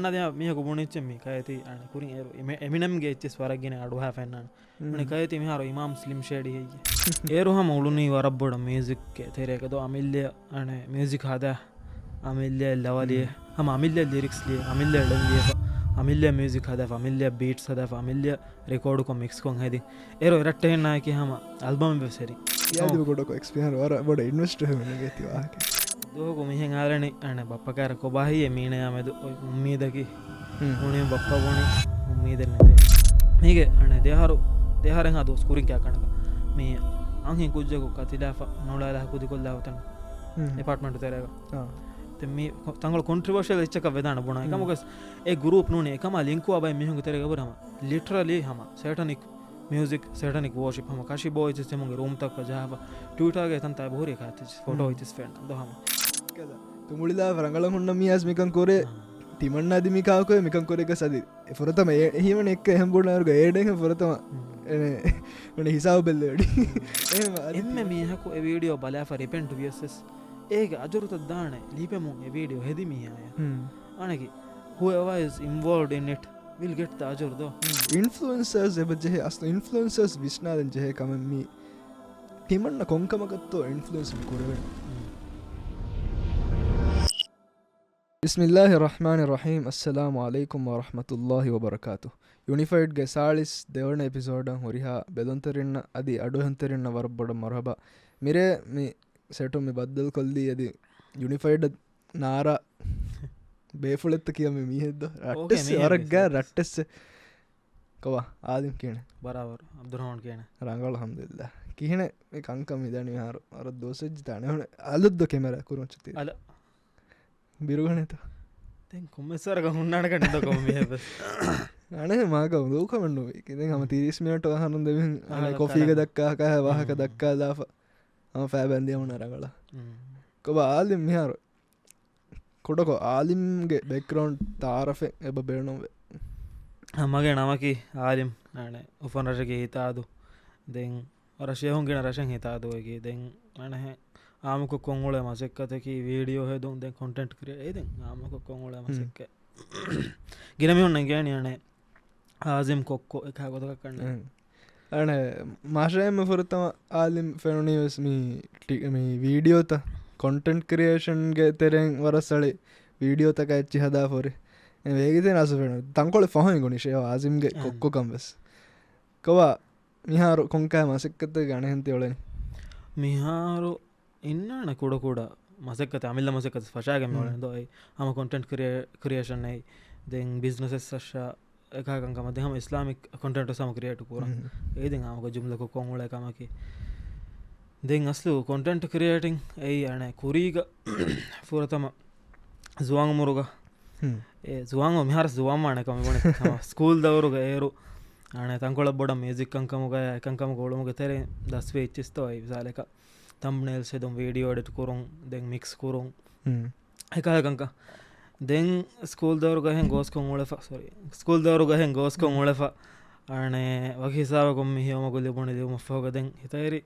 timanna me ko buniche mi kayati an kurin Eminem ge ichis waragine adu ha fennan mane kayati me haro Imam Slim Shady heye eru ham uluni warabboda music ke tereka do amille ane music hada amille lawali ham amille lyrics li amille dangi amille music hada amille beats hada amille record ko mix ko hedi eru eratte na ki ham album be seri yadu godo ko experience wara boda invest hemene geti waake do ko mihen alani ane bappa kar ko bahiye meene amedu ummidaki une bappa boni ummiden nete mege ane deharen hadu skurin kya kanaka me anhin kujje ko katilafa nolala kudi kollawtan apartment terega te me tangal controversial ichka vedana bona ekamogas e group nune ekama link wa bay mihungu terega burama literally hama satanic music satanic worship hama kashi boys semunge room tak jahava twitter ge tanta bhori khatis photo itis friend do hama kada tumulila rangalan hunna miyas mikan kore timanna adi mikaw ko mikan kore ka sadi fortama ehimane ek ehem bodna erga eden fortama ene hisab belledi emme mihako e video bala for repent to vs ege ajuruta daane lipemu e video hedi mihaya anaki whoever is involved in it will get the ajur do influencers ebaje aslo influencers visnaden je kamen mi timanna konkamakatto influence korave Bismillahir Rahmanir Rahim Assalamu alaikum wa rahmatullahi wa barakatuh Unified ge salis devana episode horiha bedontarinna adi aduhantarinna warabboda marhaba mire mi seto mi baddal kolli adi Unified nara befuletta kiya me mihedda rattes waragga rattes kawa adim kene barabar Abdurrahman kene rangal alhamdulillah kihne me kankam idani haru ar dosej tane hone aluddo camera kurunchti ala biruganeta den kommesar ga hunnana kanida kom mehebe ane maga do kamennu ikiden hama 30 minute hanun devin ane coffee ga dakka ka wahaka dakka dafa ama fa bandi hona rangala ko alim miharu kodoko alim ge background taarafe eba berenove amage namaki alim ane ufan rashage hitadu den rashe hongena rashen hitadu ege den ane amuko kongole masekkate ki video hedun den content create eden amuko kongole masekke ginami honna gani ane azim kokko ekha godaka kanne ane mashaem fortama alim fenonius mi video ta content creation ge tereng warasali video ta ka echi hada fore vegite nasu fenu tankole fahoin goni she azim ge kokko kambes kawa miharu konka masekkate gane hente oleni miharu innana kuda masekkate amilla masekkate fashage me oleni do ama content creation nei den businesses sasha eka kan kama den islamic content sam create kura eden ama jumla ko kongole kama ki den aslu content creating ei ane kuriga furatama zuang muruga e zuang mihar zuang mane kam bone school dawruga eru ane tankola boda music kankamuga kankamuga olumuga tere dasve ichisto ei visaleka thumbnails edum video edit kurun den mix kurun eka kanka den school dawruga hen gos kon olefa sorry school dawruga hen gos kon olefa ane wakhisava kom hiyoma gole bone de maffoga den hitayri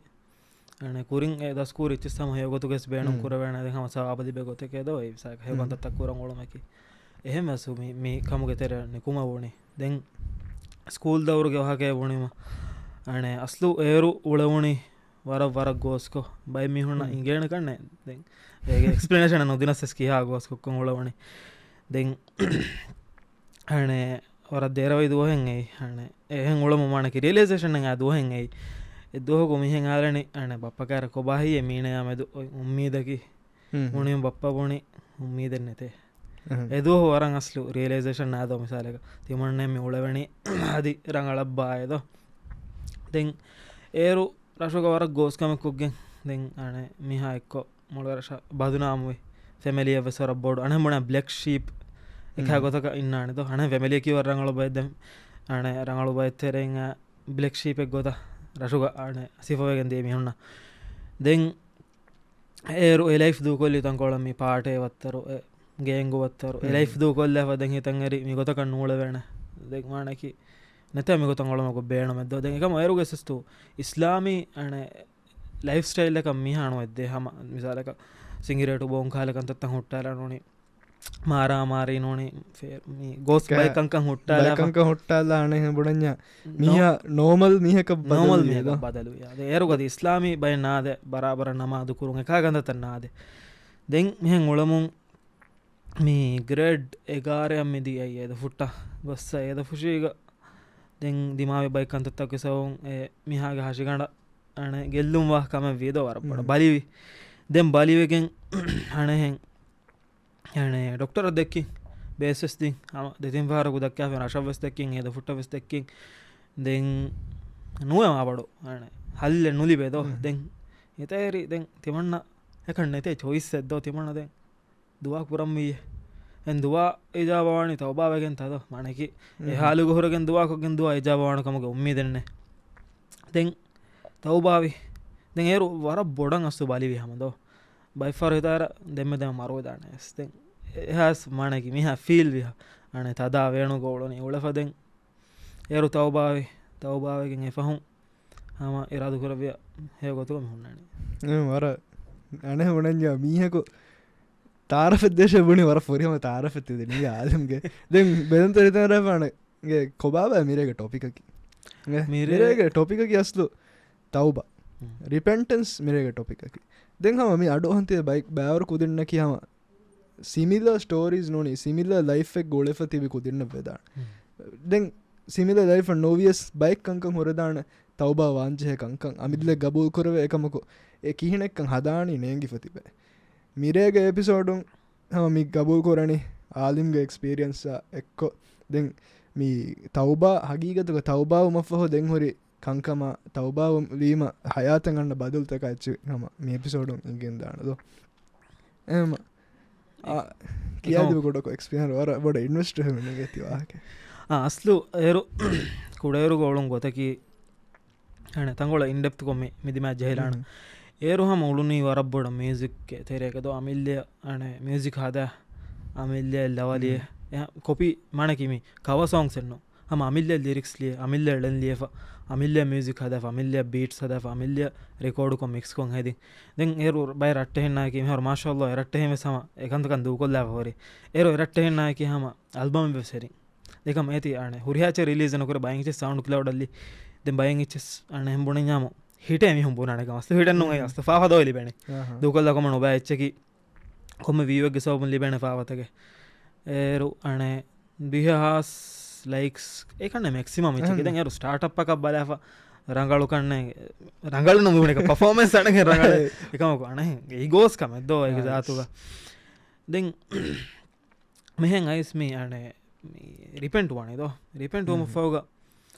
ane kuring e das kur ichis sam hegotu ges beenum kuravena de hama saabadi begote ke do ei sa hegon tatta kurang olomaki ehema su mi kamuge tere ne kuma boni den school dawruge wahage bonima ane aslu eru ulawuni wara gosko bay mi hunna ingena kanne den ege explanation anu dinas ski ha gosko kon ulawuni den ane wara derawi do hen ei ane ehen ulamu manaki realization nga do hen ei edoho ko mihen alani ane bappa kar ko bahiye meene amedu ummidaki une bappa boni ummiden nete edoho waran aslu realization na do misalega timanne me ulawani adi rangalabba edo den eru rashoga warak goskame koggen den ane miha ekko mulwarasha badunamwe family avesara board ane mona black sheep ekha gotaka innane do ane family ki warangalu baydem ane rangalu bayterenga black sheep ek gota rashuga ane sifawegen de mi honna den eru e life du kolli tankola mi paate wattaru gengu wattaru e life du kolle fa den hitan eri mi gota kan nula vena den manaki neta mi gota ngolama ko beena meddo den ekam eru gesestu islami ane lifestyle ka mi hanu edde hama misalaka singiretu bon khala kan tatta hottala noni ಮಾರಿ ನೋಡಿ goes bike ಅಂಕಂ ಹುಟ್ಟಾಲ ಅಣೆ ಬುಡಂಜ ಮೀಹ ನೋಮಲ್ ಮೀಹಕ ನೋಮಲ್ ಮೀಹಕ ಬದಲು ಅದೆ ಏರುಗದ ಇಸ್ಲಾಮಿ ಬೈ ನಾದೆ ಬರಾಬರ ನಮಾದು ಕುರುಂಗೆ ಕಾಗಂದ ತನ್ನಾದೆ ದೆಂಗ್ ಮಿಹೆಂ ಉಳಮುಂ ಮೀ ಗ್ರೇಡ್ 11 ಅಮ್ಮಿದಿ ಅಯ್ಯದ ಫುಟ್ಟ ಬಸ್ಸ ಏದ ಫುಶಿಗ ದೆಂಗ್ ದಿಮಾವೆ ಬೈಕ್ ಅಂತ ತಕಿಸವು ಮಿಹಾಗೆ ಹಶಿಗಂಡ ಅಣೆ ಗೆಲ್ಲುಂ ವಾ ಕಮ ವೇದೋ ವರಪಡ ಬಲಿವಿ ದೆಂ ಬಲಿವೆಗೆಂ ಅಣೆ ಹೆಂ ಅಣೆ ಡಾಕ್ಟರ್ ಅದಕ್ಕಿ ಬೇಸಸ್ ದಿ ದೆತಿಂ ಫಾರಗು ದಕ್ಕ ಫೆನ ಅಶವಸ್ ದಕ್ಕಿಂ ಏದ ಫುಟ್ಟವಸ್ ದಕ್ಕಿಂ ದೆಂಗ್ ನೂಯ ಮಾಬಡು ಅಣೆ ಹಲ್ಲೆ ನುಲಿಬೇದೋ ದೆಂಗ್ ಇತೇರಿ ದೆಂಗ್ ತಿಮಣ್ಣ ಯಾಕಂಡೆ choice ಎದ್ದೋ ತಿಮಣ್ಣ ದೆಂಗ್ Dua ಪುರಮ್ಮಿಯೆ en duwa ijabawani tawbawagen tado manaki e halugo horogen duwa kogen duwa ijabawani kamuge ummidenne den tawbawi den eru wara bodan astu baliwi hamado by far hitara demme dem marodane es den has manaki miha feel wi ane tada venu goloni ulafaden eru tawbawigen e fahum ama iradu korawiya he gotu mehunani wara ane hunanja mihako තාරෆෙද්දේශ බුණි වර ෆොරියම තාරෆෙත්තිද නිය ආදම්ගේ දැන් බෙදන්තරිතනරපානගේ කොබාබ මිරේග ටොපිකකි මිරේග ටොපිකකි අස්ලු තවබ රිපෙන්ටන්ස් මිරේග ටොපිකකි දැන් හම මේ අඩුහන්තිය bike බෑවර කුදින්න කියහම සිමිල stories නොනි සිමිල ලයිෆෙක් ගොලෙෆ තිබි කුදින්න වෙදාන දැන් සිමිල life නොවියස් bike කංකං හොරදාන තවබා වාංජය කංකං අමිදල ගබූල් කරව එකමකෝ ඒ කිහිනෙක්කං හදානි නේගි ෆතිබේ මිරේගේ එපිසෝඩුන් හම මි ගබූල් කොරණි ආලිම්ගේ එක්ස්පීරියන්ස් එක්කො දෙන් මී තවබා හගීගතක තවබාව මෆහෝ දෙන් හොරි කංකම තවබාව වීම හයාතන් ගන්න බදුල්තක ඇච්චි හම මේ එපිසෝඩුන් ඉගෙන් දානදෝ එම කියාදිව කොඩක එක්ස්පීරියන්ස් වර බොඩ ඉන්වෙස්ට් වෙන්න ගෙතිවාක අස්ලු ඒරු කුඩේරු ගෝලුන් ගොතකි අනේ තංගොල ඉන්ඩෙප්ත් කොම්මි මිදි මැච් ජෙහිලාන ಏರು ಹಮ ಉಳುನಿ ವರಬ್ಬೊಡ ಮ್ಯೂಸಿಕ್ ತೆರೆಕದು ಅಮಿಲ್ಯ ಅಣೆ ಮ್ಯೂಸಿಕ್ ಹಾದ ಅಮಿಲ್ಯ ಲವಲಿಯ ಕಾಪಿ ಮಾಡಕಿಮಿ ಕವ ಸಾಂಗ್ಸ್ ಎನ್ನು ಹಮ ಅಮಿಲ್ಯ ಲಿರಿಕ್ಸ್ ಲಿಯೆ ಅಮಿಲ್ಯ ಎಳನ್ ಲಿಯಫ ಅಮಿಲ್ಯ ಮ್ಯೂಸಿಕ್ ಹದಫ ಅಮಿಲ್ಯ ಬೀಟ್ಸ್ ಹದಫ ಅಮಿಲ್ಯ ರೆಕಾರ್ಡ್ ಕೊ ಮಿಕ್ಸ್ ಕೊಂ ಹೆದಿ ದೆನ್ ಏರು ಬೈ ರಟ್ಟೆ ಹೆಣ್ಣಾಕಿ ಹಮ ಮಾಶಾಅಲ್ಲಾಹ್ ರಟ್ಟೆ ಹೆಮೆ ಸಮ ಏಕಂತ ಕಂ ದೂಕೊಲ್ಲ ಹೋರಿ ಏರು ರಟ್ಟೆ ಹೆಣ್ಣಾಕಿ ಹಮ ಆಲ್ಬಮ್ ವೆಸರಿ ದೇಕಮ ಏತಿ ಅಣೆ ಹುರಿಯಾಚೆ ರಿಲೀಸ್ ಅನಕರ ಬೈಂಚೆ ಸೌಂಡ್ ಕ್ಲೌಡ್ ಅಲ್ಲಿ ದೆನ್ ಬೈಂಚೆ ಅಣೆ ಹೆಂಬುಣೆ ನ್ಯಾಮೋ හිටේ මිහුම් බුණානක මස්ත හිටන්නු අස්ත ෆාහදෝ ලිබෙනේ දුකල්ලා කොම නොබෑ එච්චකි කොම වීවගේ සෝබන් ලිබෙන ෆාවතක ඒරු අනේ බිහාස් ලයික්ස් ඒකන්නේ මැක්සිමම් එච්චකි දැන් ඒරු ස්ටාර්ට්අප් එකක් බලාව රංගලු කන්නේ රංගලු නම එක පර්ෆෝමන්ස් අනගේ රංගල එකම අනේ ඊගෝස් කමෙද්දෝ ඒක දාතුක දැන් මෙහෙන් අයිස් මේ අනේ රිපෙන්ට් වනේ දෝ රිපෙන්ට් වම ෆෝගා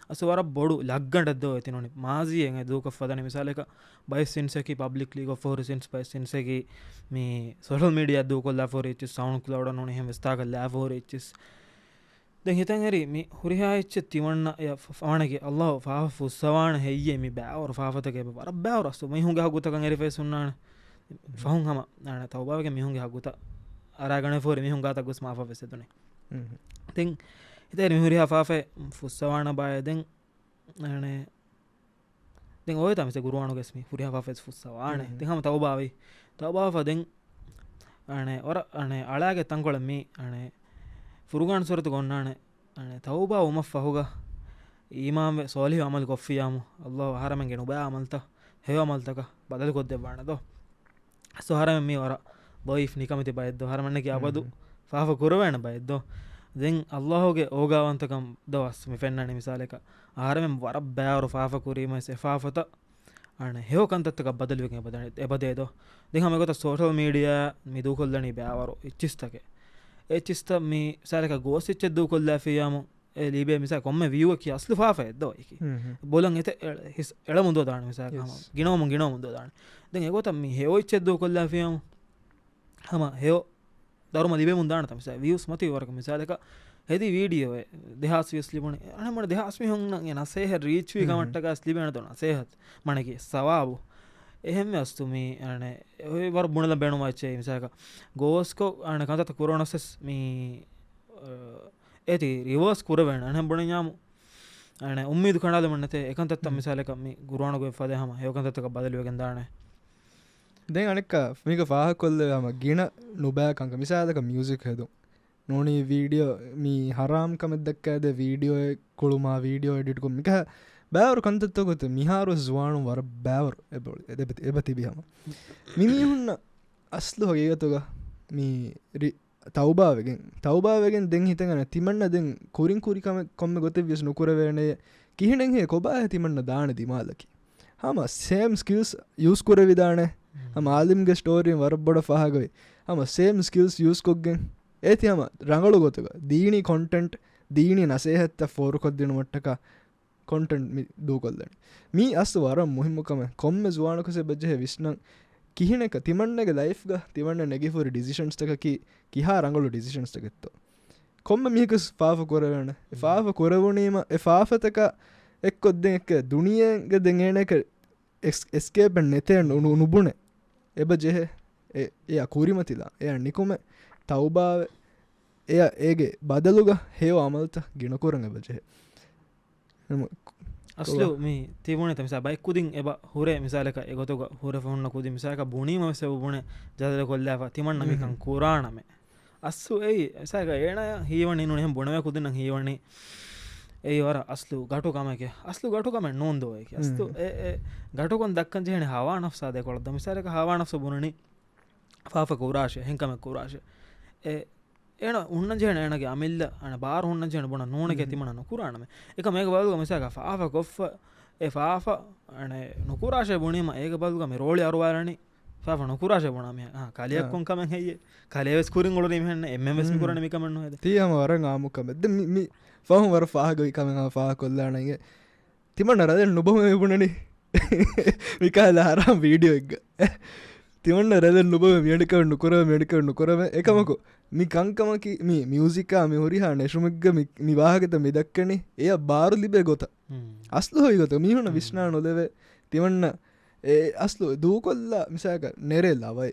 අසවර බොඩු ලග්ගඩද්දෝ ඇති නොනි මාසියෙන් දුක ෆදන මිසාලක බයි සින්සකි පබ්ලික්ලි ගෝ ෆෝර් සින්ස් බයි සින්සකි මේ සෝෂල් මීඩියා දු කොල්ලා ෆෝර් ඉච් සවුන්ඩ් ක්ලවුඩ් නොනි හැම ස්ථා කල්ලා ෆෝර් ඉච් දැන් හිතන් හරි මේ හුරිහා ඉච් තිවන්න ෆාණගේ අල්ලාහ් ෆාහ ෆුස්සවාන හෙయ్యේ මේ බෑවර ෆාෆතකේ වර බෑවර අස්තු මේ හුඟ හගුතකන් හරි ෆේස් උන්නාන ෆහුන් හම නාන තවබාවගේ මේ හුඟ හගුත අරාගණ ෆෝර් මේ හුඟ ගාත ගොස් මාෆා වෙසෙතුනේ තින් ඉතින් මිහුරි හෆාෆේ ෆුස්සවාන බයදෙන් අනේ දැන් ඔය තමයි ගුරුවාණෝ ගස්මි හුරි හෆාෆේ ෆුස්සවාන ඉතින් හැම තවබාවදෙන් අනේ ඔර අනේ අලාගේ තංකොළ මේ අනේ ෆුරුගාන් සොරත ගොන්නානේ අනේ තවබා උම ෆහුගා ඊමාම් සෝලිහ අමල් කොෆියාමු අල්ලාහ් හරමෙන් ගෙන ඔබ අමල්ත හේව අමල්තක බදල් කොද්ද බානදෝ සෝ හරමෙන් මේ ඔර බොයිෆ් නිකමිති බයද්දෝ හරමන්නේ කියාබදු ෆාෆ කුරවෑන බයද්දෝ දැන් අල්ලාහගේ ඕගාවන්තකම් දවස් මේ ෆෙන්නන්නේ මිසාලක ආරමෙන් වර බෑවර ෆාෆ කුරීම සෙෆාෆත අනේ හේව කන්තත්තක බදල් වෙකේ බදනේ එබදේදෝ දැන් හැම කොට සෝෂල් මීඩියා මේ දු කොල්ලණි බෑවර ඉච්චිස්තකේ එච්චිස්ත මේ සාලක ගෝසිච්ච දු කොල්ලා ෆියාමු ඒ ලීබේ මිසා කොම්ම වියුව කි අස්ලු ෆාෆ එද්දෝ ඒකි බොලන් එත හිස් එළ මුන්දෝ දාන මිසා කම ගිනෝ මුන්දෝ දාන දැන් ඒගොත මේ හේව ඉච්ච දු කොල්ලා ෆියාමු හැම හේව දරුම ලිබේ මුන්දාන තමයි views මත වරක මිසාලක හෙදි වීඩියෝ දෙහස් views ලිබුණ අනේ මට දෙහස් මිහුන් නම් එන සේහ රීච් වී කමට්ට ගස් ලිබෙන දොන සේහත් මණකි සවාබු එහෙම අස්තු මේ අනේ ඔය වර බුණල බේණු මච්චේ මිසාලක ගෝස්කෝ අනේ කන්තත කොරෝනස් මේ ඒති රිවර්ස් කුරවෙන අනේ බුණ ඥාමු අනේ උම්මීදු කණාද මන්නතේ එකන්තත් මිසාලක මේ ගුරුවාණ ගොය ෆදේ හැම හේකන්තතක බදලුවගෙන් දානේ දැන් අනෙක් මේක ෆාහ කොල්ලම ගින නොබෑකංක මිසාදක මියසික් හෙදු නොනී වීඩියෝ මී හරාම් කමෙත් දක්කෑද වීඩියෝ කොළුමා වීඩියෝ එඩිට් කොමික බෑවරු කන්තත්තකොත මිහාරු ස්වානු වර බෑවරු එබ තිබිහම මිමිහුන්න අස්ලු හගේගතුග මී තවබාවගෙන් දෙන් හිතගන තිමන්න දෙන් කුරින් කුරිකම කොම්ම ගොත වියස් නොකරවේනය කිහිනෙන්හේ කොබා තිමන්න දාන දිමාලකි හම සේම් ස්කිල්ස් යස් කොර විධානය ආලිම්ගේ ස්ටෝරියෙන් වරබොඩ පහගොයි හම සේම් ස්කිල්ස් යස් කොක්ගෙන් ඒති හම රඟලු ගොතුක දීනි කොන්ටෙන්ට් දීනි නසේහත්ත ෆෝරු කොද්දින මොට්ටක කොන්ටෙන්ට් දූකොල්දන මී අස් වරම් මුහිම්මකම කොම්ම ස්වානකසේ බජ්ජහ විශ්නං කිහිනෙක තිමන්නගේ ලයිෆ්ග තිවන්න නැගිෆුරි ඩිසිෂන්ස්ටකකි කිහා රඟලු ඩිසිෂන්ස්ටකෙත්තෝ කොම්ම මිකස් පාප කොරවන පාප කොරවුණීම පාපතක එක්කොද්ද එක දුනියග දෙගේන එක එස්කේපෙන් නෙතේ නුබුණේ එබ ජෙහ එය කුරිමතිලා එය නිකුම තවබාව එය ඒගේ බදලුග හේව අමල්ත ගෙනකොරන් එබ ජෙහ අස්ලු මේ තිබුණේ තමිසා බයික්කුදින් එබ හුරේ මිසාලක එගොතුග හුර ෆොන්න කුදි මිසාක බුණීම සෙබුණ ජදල කොල්ලාව තිමන්න මිකන් කුරාණමේ අස්සු එයි එසාක ඒන හීවනි නුනෙහම් බොනව කුදින හීවනි ඒ වර අස්ලු ගටුකමක අස්ලු ගටුකම නොන්දෝයක අස්තු ගටුකොන් දක්කන් ජෙහෙන හවා නෆ්සාද කොළද මිසාලක හවා නෆ්ස බුණනි ෆාෆ කුරාෂය හෙන්කම කුරාෂය ඒන උන්න ජෙන එනගේ අමිල්ල අන බාර උන්න ජෙන බොන නෝනක තිමන නොකුරාණම එක මේක බලුග මිසාක ෆාෆ කොෆ් ෆාෆ අන නොකුරාෂය බුණීම ඒක බලුග මේ රෝලි අරුවාරණි ෆාෆ නොකුරාෂය බුණාම කලියක් කොන්කම හෙයි කලේවස් කුරින් ගොලරි මෙන්න එම්එම්එස් මිකුරණ මිකම නොහෙද තියම වරන් ආමුකම මි ෆහම් වර ෆාහගයි කම ෆාහ කොල්ලානගේ තිමන්න රදෙන් නොබම බුණනි විකාල හරම් වීඩියෝ එක්ග තිවන්න රැදෙන් නොබ මියඩිකව නොකර මෙඩිකව නොකරම එකමකු මි කංකමකි මේ මියසිකා මෙ හොරිහා නැශුමක්ග නිවාහගත මෙදක්කනේ එය බාරු ලිබේ ගොත අස්ලු හොයි ගොත මිහුණ විශ්නා නොදව තිවන්න ඒ අස්ලු දූකොල්ලා මිසාක නෙරෙල් අවයි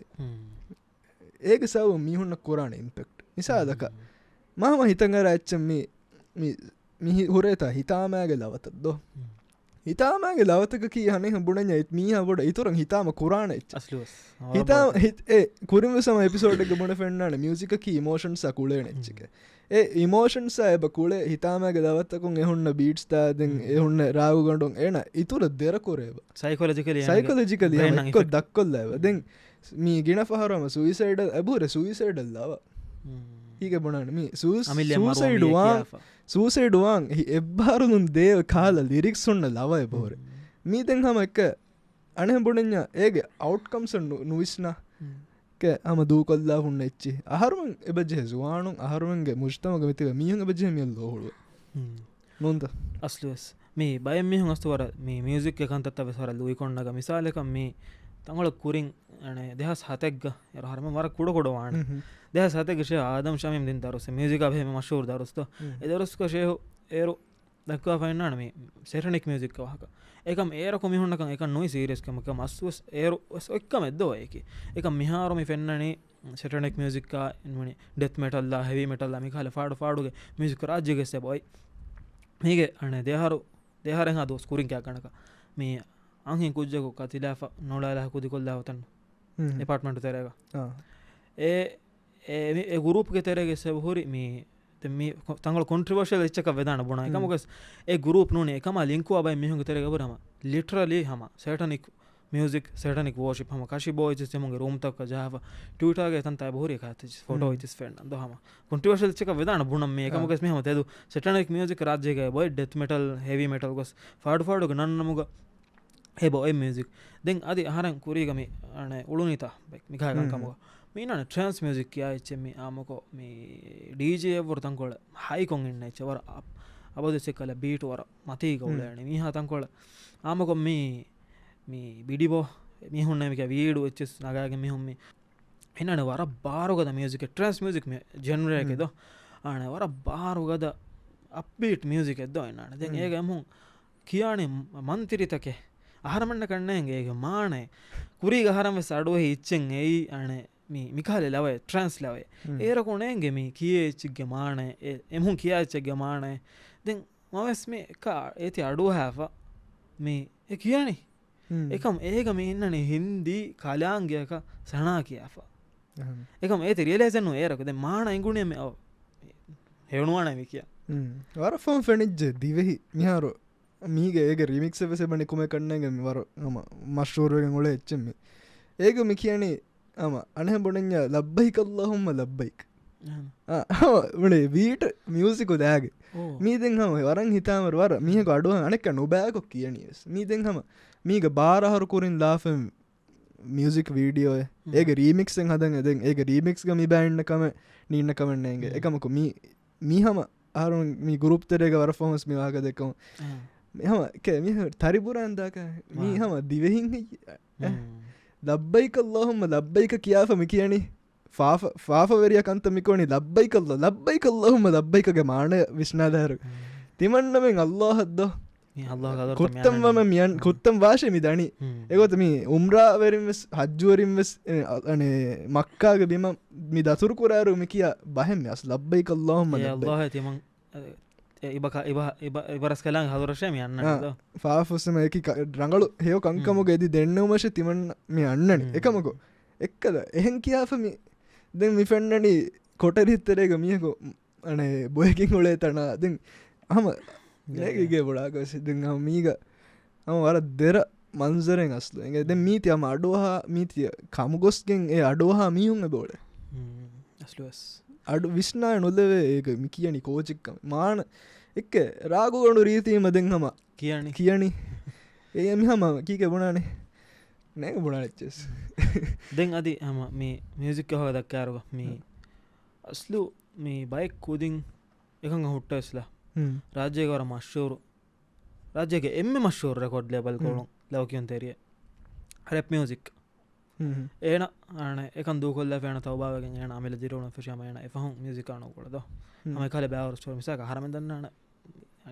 ඒක සව මිහුන්න කොරාන ඉම්පෙක්ට් නිසා දක මහම හිතංගර ඇච්චම් මිහි හොරේතා හිතාමෑගේ ලවතත්දෝ හිතාමගේ ලවතක කියහනේ හඹුණන ඒත් මීහ බොඩ ඉතුරන් හිතාම කුරාණ හිතා කුරිම සම එපිසෝඩ් බොඩ ෆෙන්න්නන මියසික ඉමෝෂන්ස කුලේ නෙච්චක ඒ ඉමෝෂන්ස එබ කුලේ හිතාමගේ දවත්තකුන් එහුන්න බීට්ස් තාදෙන් එහුන්න රාවගඩුන් එන ඉතුර දෙරකොරේව සයිකොලජිකල එක්කො දක්කොල්ල ඇව දෙන් මී ගෙන පහරම සුවිසයිඩ ඇබුර සුවිසයිඩල් ලව ඒක බොනන මේ සූසයිඩවා සූසයිඩුවන් එබ්බාරුනුන් දේව කාල ලිරික්ස් ඔන්න ලවය බෝර මීතෙන් හම එක අනහ බොඩඥ ඒගේ අවට්කම්ස නුවිස්නා හම දූකොල්ලා හුන්න එච්චි අහරුවන් එබජහ සවානුන් අහරුවන්ගේ මුෂ්තමක මෙතිව මියහන් එබජහ මියල් ලෝහුව නොන්ද අස්ලුවස් මේ බය මිහුන් අස්තුවර මේ මියසික් එකන්තත්ව සර ලුයිකොන්නග මිසාලක මේ තංගල කුරින් දෙහස් හතෙක්ග හරම මර කුඩ කොඩවාන දෙහස් හතකෂය ආදම් ශමයම් දින් දරුස මියසික හම මශූර් දරුස්ත එදරුස්කශය ඒරු දක්වා පයින්නන මේ සෙටනික් මියසික්ක වහක එකම ඒර කොමිහුන්නක එක නොයි සීරස්කමක මස්වස් ඒරු එක්කම එද්දෝ එක එක මිහාරමි පෙන්න්නනේ සෙටනෙක් මියසික්කා එන්වනි ඩෙත් මෙටල්ලා හැවි මෙටල්ලා මිකාල ෆාඩුගේ මියසික රාජ්‍යගෙස්ස බොයි මේගේ අන දෙහරු දෙහරහ දෝස් කුරින්කයා ගනක මේ අංහින් කුද්ජකු කතිලා නොලාලා කුදි කොල්ලාවතන්න එපාර්ට්මට තෙරේග ඒ ගුරුප්ගේ තෙරේගෙ සැබහොරි මේ තංගල කොන්ට්‍රවර්ෂල් එච්චක වෙදාන බොන එකමකස් ඒ ගුරුප් නුනේ එකම ලින්කුව බයි මිහුගේ තෙරේගබරම ලිටරලි හම සෙටනික් මියසික් සෙටනික් වෝෂිප් හම කශි බෝයිස් තෙමුගේ රූම් තක්ක ජාව ට්විටර්ගේ තන්තයි බොහොරි කාත ෆොටෝ ඉතිස් ෆ්‍රෙන්ඩ් අන්දෝ හම කොන්ට්‍රවර්ෂල් එච්චක වෙදාන බොන මේ එකමකස් මෙහම තෙදු සෙටනික් මියසික් රාජ්‍යගේ බොයි ඩෙත් මෙටල් හෙවි මෙටල් ගොස් ෆාඩුගේ නන්නමුග හෙබෝ ඒ මියසික් දෙන් අදි අහරන් කුරීගමි අන උළුනිතා මිකාගංකමුග මීනන ට්‍රන්ස් මියසික් කියා එච්චෙමි ආමකෝ මේ ඩීජේ වර තංකොල හයිකොන් ඉන්න එච්චවර අබදෙසෙ කල බීට් වර මතී ගවලෑනේ මීහා තංකොල ආමකෝ මේ බිඩිබෝ මිහුන්න මික වීඩු එච්චස් නගාගේ මිහුම් මේ එන්නන වර බාරුගද මියසික් ට්‍රන්ස් මියසික් ජෙනරේ එකද ආන වර බාරුගද අප්බීට් මියසික් එද්දෝ එන්නන දැන් ඒක එමුන් කියානේ මන්තිරිතකේ අහරමන්න කන්නේගේ මානේ කුරී ගහරම සඩුවේ ඉච්චෙන් එයි අනේ මිකාලේ ලවය ට්‍රන්ස් ලවය ඒරකොණේගේ මේ කියෙච්චිගේ මානේ එමුන් කියාච්චගේ මානේ දැන් මවස් මේ එක ඒති අඩුව හැව මේ ඒ කියන්නේ එකම ඒක මේ ඉන්නනේ හින්දි කලාංගයක සනා කියාෆා එකම ඒ රියලයිසන් ඒරක දැන් මාන ඉඟුණේ මේ ඔව් හේවුණානේ මේ කියා වර ෆෝන් ෆෙනිජ් දිවෙහි මිහාරෝ මීගේ ඒක රිමික්ස් එක සෙබනේ කොම කන්නගේ වර මෂූර්වෙන් ඔල එච්චෙම ඒක මි කියන්නේ අනේ බොණෙන් ලබ්බයික අල්ලාහුම්ම ලබ්බයික වනේ වීට මියසිකු දෑගේ මීදෙන් හම වරන් හිතාමර වර මියක අඩුව අනෙක්ක නොබෑකොක් කියනියස් මීදෙන් හම මීක බාරහරු කුරින් ලාෆම් මියසික් වීඩියෝ ඒක රීමික්සෙන් හදන් එදෙන් ඒක රීමික්ස් ගමි බෑන්නකම නීන්න කමන්නේගේ එකමකු මීහම ආරුන් මී ගුරුප්තරේක වර ෆෝමස් මිවාක දෙකම මෙහම මිහ තරිපුරන්දාක මීහම දිවෙහින් ලබ්බයික අල්ලාහුම්ම ලබ්බයික කියාෆම කියනි ෆාෆවරිය කන්තමිකොනි ලබ්බයික ලබ්බයික අල්ලාහුම්ම ලබ්බයිකගේ මාන විශ්නාදාර තිමන්නමෙන් අල්ලාහද්දෝ කුත්තම්වම මියන් කුත්තම් වාශෙමි දනි එගොත මේ උම්රාවරින්වෙස් හජ්ජුවරින්වෙස් අනේ මක්කාග බිම මි දතුරු කුරාරුමි කිය බහෙම අස් ලබ්බයික අල්ලාහුම්ම ලබ්බයික ඉබරස් කලාන් හදුරශය මේ යන්න ෆාෆුස්සම එක රඟලු හයෝ කංකමක එදි දෙන්නවමශ තිමන්න මේ අන්නන එකමකෝ එක්කද එහෙන් කියාපමි දැන් මිෆෙන්න්නනි කොටරිත්තරේක මියකෝ අනේ බොයකින් ඔලේ තන දෙ හම ඒගේ බොඩාකස දෙ මීග වර දෙර මන්සරෙන් අස්ල එද මීතිය අම අඩුවහා මීතිය කමුගොස්ගෙන් ඒ අඩුවහා මියුන්න බෝල අඩු විශ්නාය නොදවේ ඒක මි කියනි කෝචික්කම මාන එක්ක රාගුගොඩු රීතිීම දෙන් හම කියනි ඒ මිහම කීක බොනානේ නෑ බොනාච්චෙස් දෙන් අදි හම මේ මියසික් හො දක්කාරුව මේ අස්ලු මේ බයික් කූදින් එකඟ හුට්ටස්ලා රාජ්‍යකවර මශ්ෂූරු රාජ්‍යක එම මශ්ෂූර රෙකොඩ් ලෙබල් කොළු ලවකියන් තෙරිය රැප් මියසික් ඒන ආන එකන් දූකොල්ල ෑන තවබාවගෙන් යන අමිල දිරුණ ෆෂමයන එහුම් මිසිකානු කොළද ම කල බෑවර චෝ මිසාක හරම දන්නන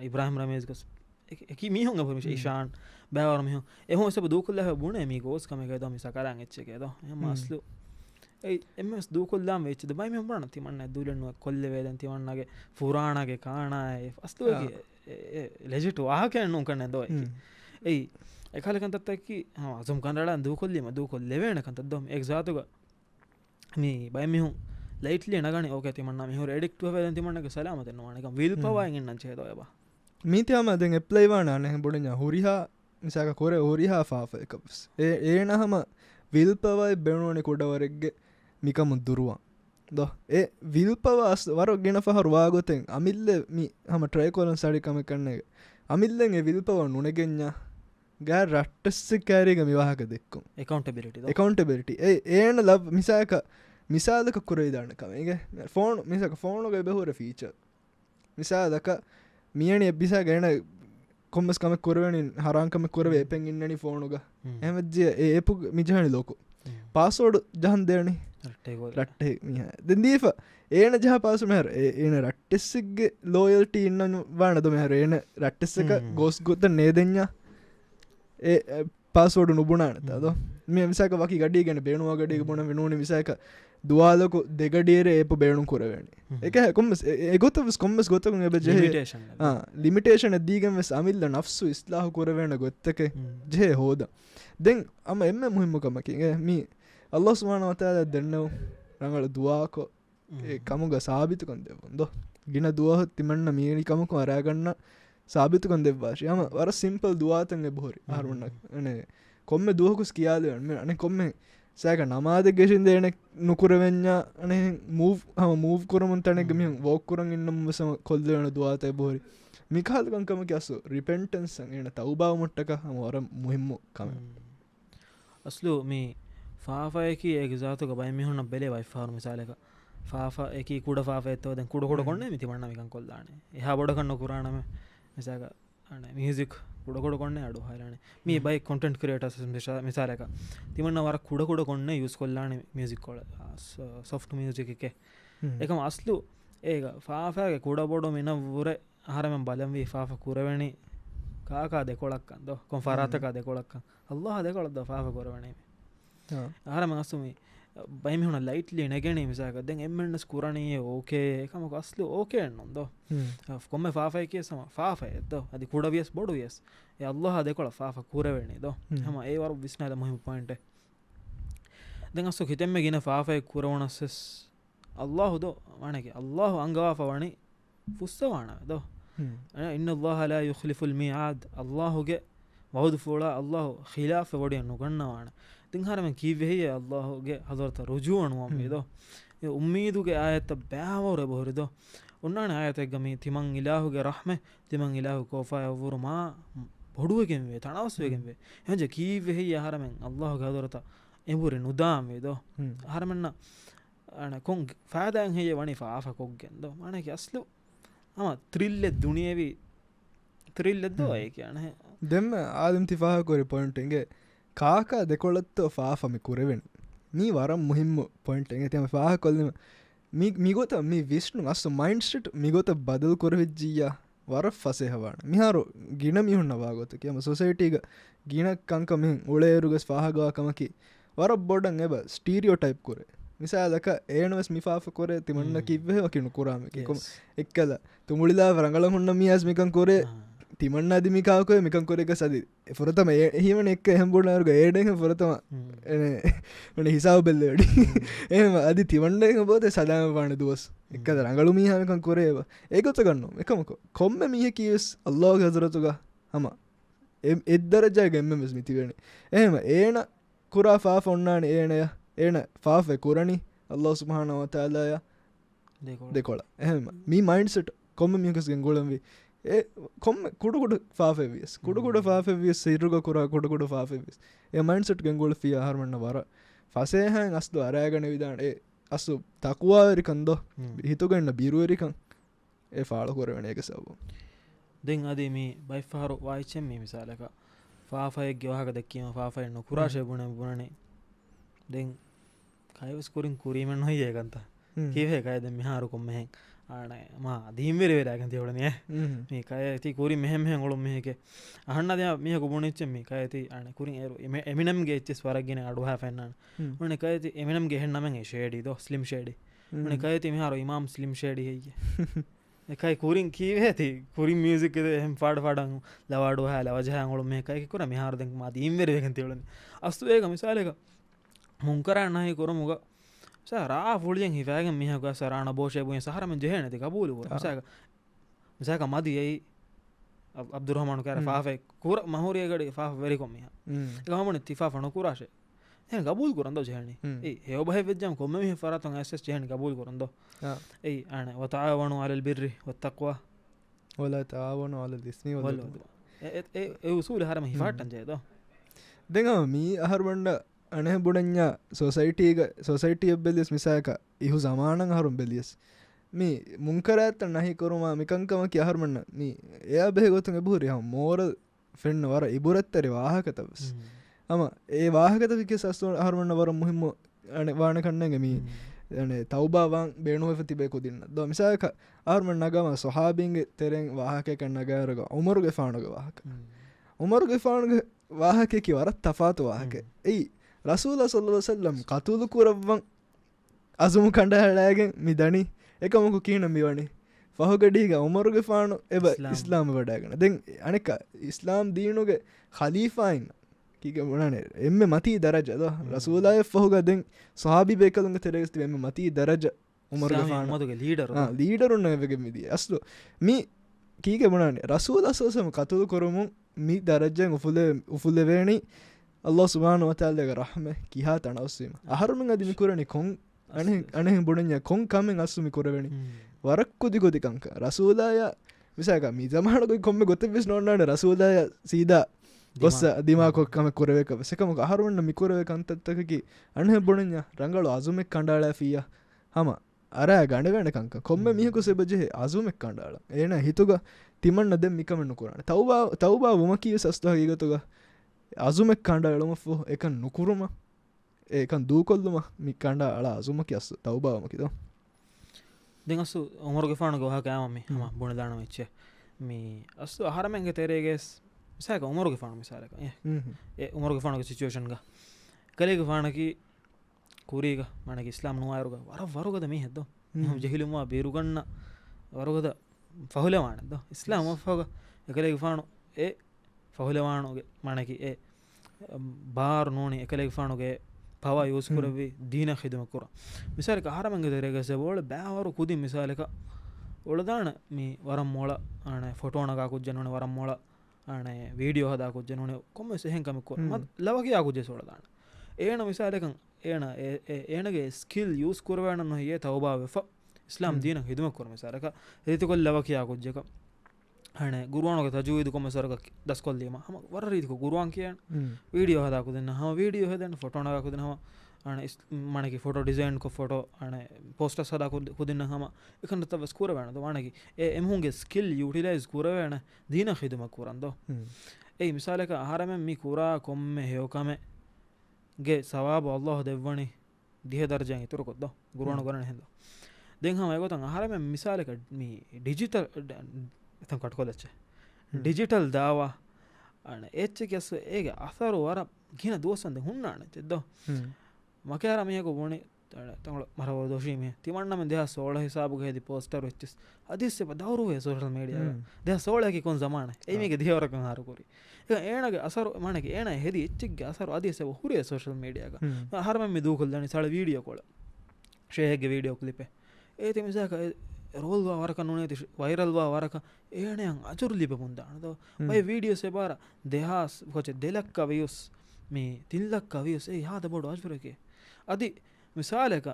ඉබ්‍රහම රමේස්ගස් එක මිහුන් පමිශ ශාන් බෑවර මිහ එහම සබ දූකුල්ල බුණ මේ ගෝස්කම එකද මිසා කරන්න එච්චකේද මස්ලු එම දූකුල්ලාම් වෙච්චද බයි මෙ බන තිමන්න දුලනුව කොල්ල වේදන් තිවන්නගේ ෆුරාණගේ කානාය අස්තුවගේ ලෙජිට වාහකයන්නු කන්න දො එයි එකලකන්තත්තැකි අසුම් කන්නඩ දූකොල්ලීම දූකොල් ලෙවේන කන්තදොම එක්සාතුක මේ බයි මිහුම් ලයිටලි නගන ඕක තිමන්න මෙහ ෙඩෙක්ටුව ද තිමන්නක සලාමතනවානක විල් පවාගෙන්න්න චේදයබ මීතියම දෙ එප්ලයිවාන අනහ බොඩ හුරිහා මිසාක කොර හුරිහා ාාෆ එකස් ඒනහම විල්පවයි බැනුවනෙ කොඩවරෙක්ගේ මිකමුත් දුරුවන් ද ඒ විල්පවාස් වර ගෙන පහරුවාගොතෙන් අමිල්ල හම ට්‍රයිකොලන් සඩිකම කරන්න එක අමිල්ලෙන් විල්පව නුනගෙන්ඥා ගෑ රට්ටස්ස කෑරේක මිවාහක දෙක්කුම් එකකවන්ටබිලිට ඒන ලබ් මිසාක මිසාදක කුරේ දන්නකම ඒ ෆෝන් මිසක ෆෝනුග බෙහුර ෆීච මිසාදක මියන එබ්බිසා ගැන කොම්මස්කම කොරවනින් හරංකම කොරව එපෙන් ඉන්නනි ෆෝනුග ඇමජය ඒපු මිජහනි ලෝකු පාසෝඩ් ජහන් දෙයනි රට්ටේ දෙදීප ඒන ජහ පාසු මෙහර ඒන රට්ටෙස්සෙක්ගේ ලෝයල්ට ඉන්න වානද මෙහර ඒන රට්ටෙස්ස එක ගෝස් ගොත නේදෙන්ඥා ඒ පාසෝඩ නුබුණනත අද මේ මිසක වකි ගඩි ගැන බේනුවා ගඩිය බොන වෙනුවන විසාක දවාලකු දෙගඩියර ඒප බේනු කරවැනි එක කොම ගොත කොම්මස් ගොතක ලිමිටේෂන දීගම සමිල්ල නෆ්සු ස්ලාහ කරවන ගොත්තක ජේ හෝද දෙන් අම එම මුහිම්මකමකින් මී අල්ලො ස්මානවතාද දෙන්නව රඟල දවාකෝ කමුග සාභිතකොන් දෙවොන්ද ගින දුවහත් තිමන්න මීනිකමක වරෑගන්න සාභිතකොන් දෙවාශයම වර සිම්පල් දවාතන්ගේ බොහොරි අරුන්නක් නේ කොම්ම දුවකුස් කියාදවන්න අන කොම්ම සෑක නමාද ගෙසින් දේන නොකුරවෙඥා අනේ මූ හම මූ් කරමුන් තැනෙගම වෝක්කුරන් ඉන්නම් වසම කොල්දවන දවාතය බොහරි මිකාල්කංකම කියස්සු රිපෙන්ටන්සන් එන තවබාව මොට්ටක හම වර මුහිම්ම කම අස්ලු මේ ෆාෆයක ඒගසාතුක බයිමිහුන්න බෙලේ වයිෆාර මිසාලක ෆාෆ එක කුඩ ාෆතව කුඩ කොට කොන්න මිතිමන්න මිකන් කොල්ලාන එහ බොඩකන්න කුරාණම මිසාක මිසික් කුඩකොට කොන්න අඩු හරන මේ බයි කොටන්ට කරට මිසාලක තිමන්න වර කුඩකොට කොන්න යුස් කොල්ලාන මියසික් කොල සොෆ්ට මියසික එක එකම අස්ලු ඒක ෆාෆෑගේ කුඩ බොඩු මෙන වුර හරම බලම්වී ෆාෆ කුරවැනි කාකා දෙකොලක්කන්ද කොම් ෆරාතකා දෙකොලක්ක අල්له දෙකොලද ෆාෆ කොරවනේ හරම අස්සුමි බයිම හුණ ලයිට්ලි නැගෙන මිසාක දැන් එම්මෙන්ස් කුරණයේ ඕකේ එකමක අස්ලු ඕකේ එන්නොන්දෝ කොම්ම ෆාෆයි කියසම ෆාෆය එද්දෝ අදි කුඩ වියස් බොඩු වියස් ඒ අල්ලාහ දෙකොළ ෆාෆ කුරවෙන්නේ දෝ හැම ඒ වරු විස්නාද මුහිම පොයින්ට් දැන් අස්සු හිතෙම්ම ගින ෆාෆයි කුරවණස්සස් අල්ලාහ් දෝ වණකේ අල්ලාහ් අංගවාෆ වණි ෆුස්සවාණ දෝ ඉන්න අල්ලාහ ලා යුඛ්ලිෆුල් මිආද් අල්ලාහ්ගේ වහුදු ෆෝලා අල්ලාහ් ඛිලාෆ වඩිය නුගන්නවාණ තින් හරම කීවෙහිය අල්ලාහ්ගේ හදරත රුජුවණුවම් වේදෝ ඒ උම්මීදුගේ ආයත බෑවර බොහරිදෝ උන්නාන ආයතෙක් ගමි තිමන් ඉලාහුගේ රහමෙ තිමන් ඉලාහු කෝෆා යවුරු මා බොඩුවකින් වේ තනවස්වකින් වේ එහජ කීවෙහිය හරමෙන් අල්ලාහ්ගේ හදරත එඹුරි නුදාම් වේදෝ හරමන්න අන කොන් ෆාදාන් හේ වණි ෆාෆා කොග්ගෙන්දෝ මානකි අස්ලු අම ත්‍රිල්ලෙ දුනියේවි ත්‍රිල්ලෙද්දෝ ඒ කියන්නේ දෙම ආදම් තිෆාහ කොරි පොයින්ට් එකේ කාකා දෙකොළත්ත ෆාෆමි කුරවෙන් මී වරම් මුහිම්ම පොයින්ට් එක තම ෆාහ කොල්ලම මිගොත මේ විශ්ණු අස්ස මයින්ඩ්සෙට් මිගොත බදල් කොරවෙජ්ජියා වර ෆසේහවාන මිහාරු ගින මිහුන්න වාගොත කියම සොසයිටිග ගින කංකමින් උලේරුගස් ෆාහගවාකමකි වර බොඩන් එබ ස්ටීරියෝ ටයිප් කොරේ මිසාලක ඒනවස් මිෆාෆ කොරේ තිමන්න කිව්වේ වකිනු කුරාම කොම එක්කල තුමුලිලා වරංගල හුන්න මියස් මිකන් කොරේ තිමන්න අදි මිකාවක මිකන් කොරේක සදි ෆොරතම එහෙමන එක්ක එහෙම බොඩනරුග ඒඩෙන් ෆොරතම එන හිසාව බෙල්ලෙඩි එහෙම අදි තිමන්න බෝතේ සදාම පාන දුවස් එක්කද රංගලු මීහාමිකන් කොරේව ඒකොත ගන්න එකමක කොම්ම මීහ කියස් අල්ලාහ්ගේ හදරතුග හම එද්දරජය ගෙම්මස් මිතිවෙන එහෙම ඒන කුරා ෆාෆ ඔන්නාන ඒනය ඒන ෆාෆ කුරණි අල්ලාහ් සුබ්හානහු වතාලාය දෙකොළ එහෙම මී මයින්ඩ්සෙට් කොම්ම මියකස්ගෙන් ගොළම්වි ඒ කොම්ම කුඩුකුඩ ෆාෆෙවියස් කුඩුකුඩ ෆාෆෙවියස් සිරුග කුරා කුඩුකුඩ ෆාෆෙවියස් ඒ මයින්ඩ්සෙට් ගෙන් ගොළ ෆිය ආහාරමන්න වර ෆසේහන් අස්දු අරාගන විදාන ඒ අස්සු තකුවාරිකන්දෝ හිතුගන්න බිරුවරිකන් ඒ ෆාල කොරවෙන එක සවෝ දෙන් අදී මේ බයිෆාරු වායිචෙන් මේ මිසාලක ෆාෆයෙක්ගේ වහක දැක්කීම ෆාෆයෙන් නුකුරාෂේ බුණනේ දෙන් කයවස් කුරින් කුරීමෙන් නොයි ඒකන්ත කීවේ කයද මිහාරු කොම්මෙන් ආන මා දීම්වෙර වෙලාගෙන තියවලනේ මේ කය ඇති කුරි මෙහෙම මෙහෙම ඔලොම් මෙහෙක අහන්න දා මිහ කුබුණෙච්ච මේ කය ඇති ආන කුරින් ඒරු එමිනම් ගේ එච්චස් වරගෙන අඩු හා ෆෙන්නන මොනේ කය ඇති එමිනම් ගේ හෙන්නමෙන් ඒ ෂේඩි දෝ ස්ලිම් ෂේඩි මොනේ කය ඇති මිහාරු ඉමාම් ස්ලිම් ෂේඩි හේය එකයි කුරින් කීවේ ඇති කුරින් මියුසික් එකේ එහෙම පාඩ පාඩන් ලවාඩු හා ලවජහන් ඔලොම් මේ කය කුර මිහාරු දැන් මා දීම්වෙර වෙගෙන තියවලනේ අස්තු ඒක මිසාලක මුංකරා නැහැ කරමුග සාරා ෆුලියෙන් හිවෑගෙන් මිහක සරාණ බෝෂේ බුයෙන් සහරමෙන් ජෙහෙ නැති කබූල් වුණා මිසක මදි එයි අබ්දුරහමාන් කර ෆාෆේ කුර මහෝරිය ගඩේ ෆාෆ වෙරි කොම් මිහ එකමනේ තිෆා ෆන කුරාෂේ එහෙන් කබූල් කරන්දෝ ජෙහෙනි ඒ හේව බහෙ වෙජ්ජම් කොම් මිහ ෆරතන් ඇසස් ජෙහෙනි කබූල් කරන්දෝ ඒ අන වතාවණු අලල් බිර්රි වත්තක්වා වලා තාවණු අලල් ඉස්මි වල ඒ උසූල හරම හිෆාටන් ජේදෝ දෙගම මී අහර්වණ්ඩ අනහ බුඩඥා සොසයිටිය බෙලියස් මිසායක ඉහු සමානන් හරුම් බෙලියස් මේ මුංකරඇත්ත නහි කරුමා මිකංකම කියහරමන්න මේ එයා බෙහගොතුන් එබුහරි හම් මෝර ෆෙන්න්න වර ඉබුරත්තැරි වාහකතවස් අම ඒ වාහකතවික සස්තුව අහරමන්න වර මුහිම වාන කන්නගමී තවබාවන් බේනුව තිබෙකු දින්න ද මිසායක ආර්මන් නගම සොහාබින්ගේ තෙරෙන් වාහක කන්න ගෑරග උමරුගේ ෆානුග වාහක උමරුගේ ෆානුග වාහකෙකි වරත් තෆාතු වාහක එයි රසූල සල්ලල්ලාහු අලයිහි වසල්ලම් කතුළු කුරවන් අසුමු කණ්ඩායමෙන් මිදණි එකමකු කීන මිවණි ෆහගඩීග උමරුගේ ෆානු එබ ඉස්ලාම වඩාගෙන දැන් අනෙක ඉස්ලාම් දීනුගේ ඛලීෆායින් කීක මොනනේ එම්මෙ මති දරජ ද රසූලයි ෆහග දැන් සහාබි බේකලුන්ගේ තෙරෙස්ති එම්මෙ මති දරජ උමරුගේ ෆානු මතුගේ ලීඩර් උන්නගේ මිදී අස්ලු මි කීක මොනනේ රසූල සල්ලල්ලාහු කතුළු කුරමු මි දරජෙන් උෆුල වේණි අල්ලාහ් සුබ්හානහු වතාලාගේ රහමෙ කිහා තනවසීම අහරුමින් අදි මිකුරණි කොන් අනේ බුණඤ්ඤා කොන් කමෙන් අස්සුමි කුරවෙණි වරක්කුදි ගොදි කංක රසූලාය විසක මි ජමානගොයි කොම්මෙ ගොතෙවිස් නොන්නාන රසූලාය සීදා ගොස්ස දිමා කොක්කම කුරවෙක වසකම අහරුන්න මිකුරවෙ කන්තත්තකකි අනේ බුණඤ්ඤා රංගලු අසුමෙක් කණ්ඩාලා ෆියා හම අර ගණවෙන කංක කොම්මෙ මිහකු සෙබජෙ අසුමෙක් කණ්ඩාලා එන හිතුග තිමන්න දෙම් මිකමෙන් නුකුරණ තවබා වමකී සස්තහ ගීගතුග අසුමෙක් කණ්ඩාලම ෆෝ එකන් නුකුරුම ඒකන් දූකොල්ලුම මි කණ්ඩා අලා අසුම කියස් තවබාවම කිදෝ දැන් අස්සු උමරුගේ ෆානුග වහ කෑම මේ හම බොණ දාන වෙච්ච මේ අස්සු ආහාරමෙන්ගේ තේරේගෙස් මිසක උමරුගේ ෆානු මිසාලක ඒ උමරුගේ ෆානුගේ සිචුේෂන් ගා කලේගේ ෆානකි ಕೂರೀಗ ಮನೆಗೆ ಇಸ್ಲಾಂ ನುವಾರುಗ ವರಗದ ಮೀ ಹೆದ್ದು ಜಹಿಲುಮ ಬೇರುಗಣ್ಣ ವರಗದ ಫಹುಲೆವಾಣದ್ದು ಇಸ್ಲಾಂ ಫೋಗ ಎಕಲೆಗೆ ಫಾಣು ಎ ಫಹುಲೆವಾಣುಗೆ ಮಣಗಿ ಎ ಬಾರು ನೋಣಿ ಎಕಲೆಗೆ ಫಾಣುಗೆ ಪವ ಯೂಸ್ ಕುರವಿ ದೀನ ಖಿದಮ ಕುರ ಮಿಸಾಲಿಕ ಆಹಾರಮಂಗೆ ತೆರೆಗಸೆ ಓಳ ಬ್ಯಾವರು ಕುದಿ ಮಿಸಾಲಿಕ ಒಳದಾಣ ಮೀ ವರಂ ಮೊಳ ಆಣೆ ಫೋಟೋಣಗ ಆಗುಜ್ಜೆ ನೋಣೆ ವರಂ ಮೊಳ ಆಣೆ ವೀಡಿಯೋ ಹದ ಆಗುಜ್ಜೆ ನೋಣೆ ಕೊಮ್ಮೆ ಸೆಹೆಂ ಕಮ್ಮಿ ಕುರ ಮತ್ತು ಲವಗಿ ಆಗುಜ್ಜೆ ಸೋಳದಾಣ ಏಣ ಮಿಸಾಲಿಕಂ ಏಣ ಏಣಗೆ ಸ್ಕಿಲ್ ಯೂಸ್ ಕುರವೇಣನ್ನು ಏ ತೌಬಾವೆ ಫ ಇಸ್ಲಾಂ ದೀನ ಖಿದಮ ಕುರ ಮಿಸಾಲಿಕ ರೀತಿ ಕೊಲ್ಲಿ ಲವಗಿ ಆಗುಜ್ಜೆಕ ಹಣೆ ಗುರುವಾಣಗೆ ತಜೂಯಿದು ಕೊಮ್ಮೆ ಸರಗ ದಸ್ಕೊಲ್ದೀಮ ಹಮ ವರ ರೀತಿ ಗುರುವಾನ್ ಕಿಯಣ ವೀಡಿಯೋ ಹದ ಹಾಕುದಿನ ಹಮ ವೀಡಿಯೋ ಹದನ ಫೋಟೋಣಗ ಹಾಕುದಿನ ಹಮ ಆಣೆ ಮಣಗಿ ಫೋಟೋ ಡಿಸೈನ್ ಕೊ ಫೋಟೋ ಆಣೆ ಪೋಸ್ಟರ್ಸ್ ಹದ ಹಾಕುದಿನ ಹಮ ಇಕಂಡ ತವಸ್ ಕೂರವೇಣದು ವಾಣಗಿ ಎಮ್ಹುಂಗೆ ಸ್ಕಿಲ್ ಯೂಟಿಲೈಸ್ ಕೂರವೇಣ ದೀನ ಖಿದಮ ಕೂರಂದೋ ಏಯ್ ಮಿಸಾಲೆಕ ಆಹಾರಮೆ ಮೀ ಕೂರಾ ಕೊಮ್ಮೆ ಹೇವಕಮೆ ಗೆ ಸವಾಬು ಅಲ್ಲಾಹ್ ದೆವ್ವಣಿ ದಿಹ ದರ್ಜಾಂಗಿ ತುರುಕೊದ್ದೋ ಗುರುವಾಣ ಗೊರಣ ಹೆಂದೋ ದೆಂಗ್ ಹಮ ಎಗೋತಂಗ ಆಹಾರಮೆ ಮಿಸಾಲೆಕ ಮೀ ಡಿಜಿಟಲ್ ತಂ ಕಟ್ಕೋದಚ್ಚೆ ಡಿಜಿಟಲ್ ದಾವ ಆಣೆ ಎಚ್ಚೆಗೆಸ್ ಏಗೆ ಅಸರು ವರ ಗಿನ ದೋಸಂದೆ ಹುಣ್ಣಾಣೆ ತಿದ್ದೋ ಮಕೆಯಾರ ಮೇಗೋ ಬೋಣಿ ತಂಗಳು ಮರವ ದೋಷಿ ಮೇ ತಿಮಣ್ಣ ಮೆ ದೇಹ ಸೋಳ ಹಿಸಾಬುಗೆ ಹೇದಿ ಪೋಸ್ಟರ್ ಹೆಚ್ಚಿಸ್ ಅದಿಸ್ಸೆ ದವರು ಹೇ ಸೋಷಲ್ ಮೀಡಿಯಾ ದೇಹ ಸೋಳಕ್ಕೆ ಕೊಂದು ಜಮಾಣೆ ಏಮಿಗೆ ದೇವರಕ ಹಾರು ಕೋರಿ ಈಗ ಏಣಗೆ ಅಸರು ಮನೆಗೆ ಏಣ ಹೆದಿ ಹೆಚ್ಚಿಗೆ ಅಸರು ಅದಿಸ್ಸೆ ಹುರಿಯ ಸೋಷಲ್ ಮೀಡಿಯಾಗ ಹರಮಮ್ಮಿ ದೂಕಲ್ದಾಣಿ ಸಾಳ ವೀಡಿಯೋ ಕೋಳ ಶೇಹೆಗೆ ವೀಡಿಯೋ ಕ್ಲಿಪೆ ಏತಿ ಮಿಸಾಕ ರೋಲ್ವಾ ವರಕ ನುಣೇತಿ ವೈರಲ್ವಾ ವರಕ ಏಣೆ ಹಂಗೆ ಅಜುರ್ಲಿಪೆ ಮುಂದಾಣದು ಬೈ ವೀಡಿಯೋಸೆ ಬಾರ ದೇಹಾಸ್ ಕೊಚ್ಚೆ ದೆಲಕ್ಕ ವ್ಯೂಸ್ ಮೀ ತಿಲ್ಲಕ್ಕ ವ್ಯೂಸ್ ಏ ಯಾದ ಬೋಡು ಅಜುರಕ್ಕೆ ಅದಿ ಮಿಸಾಲೆಕ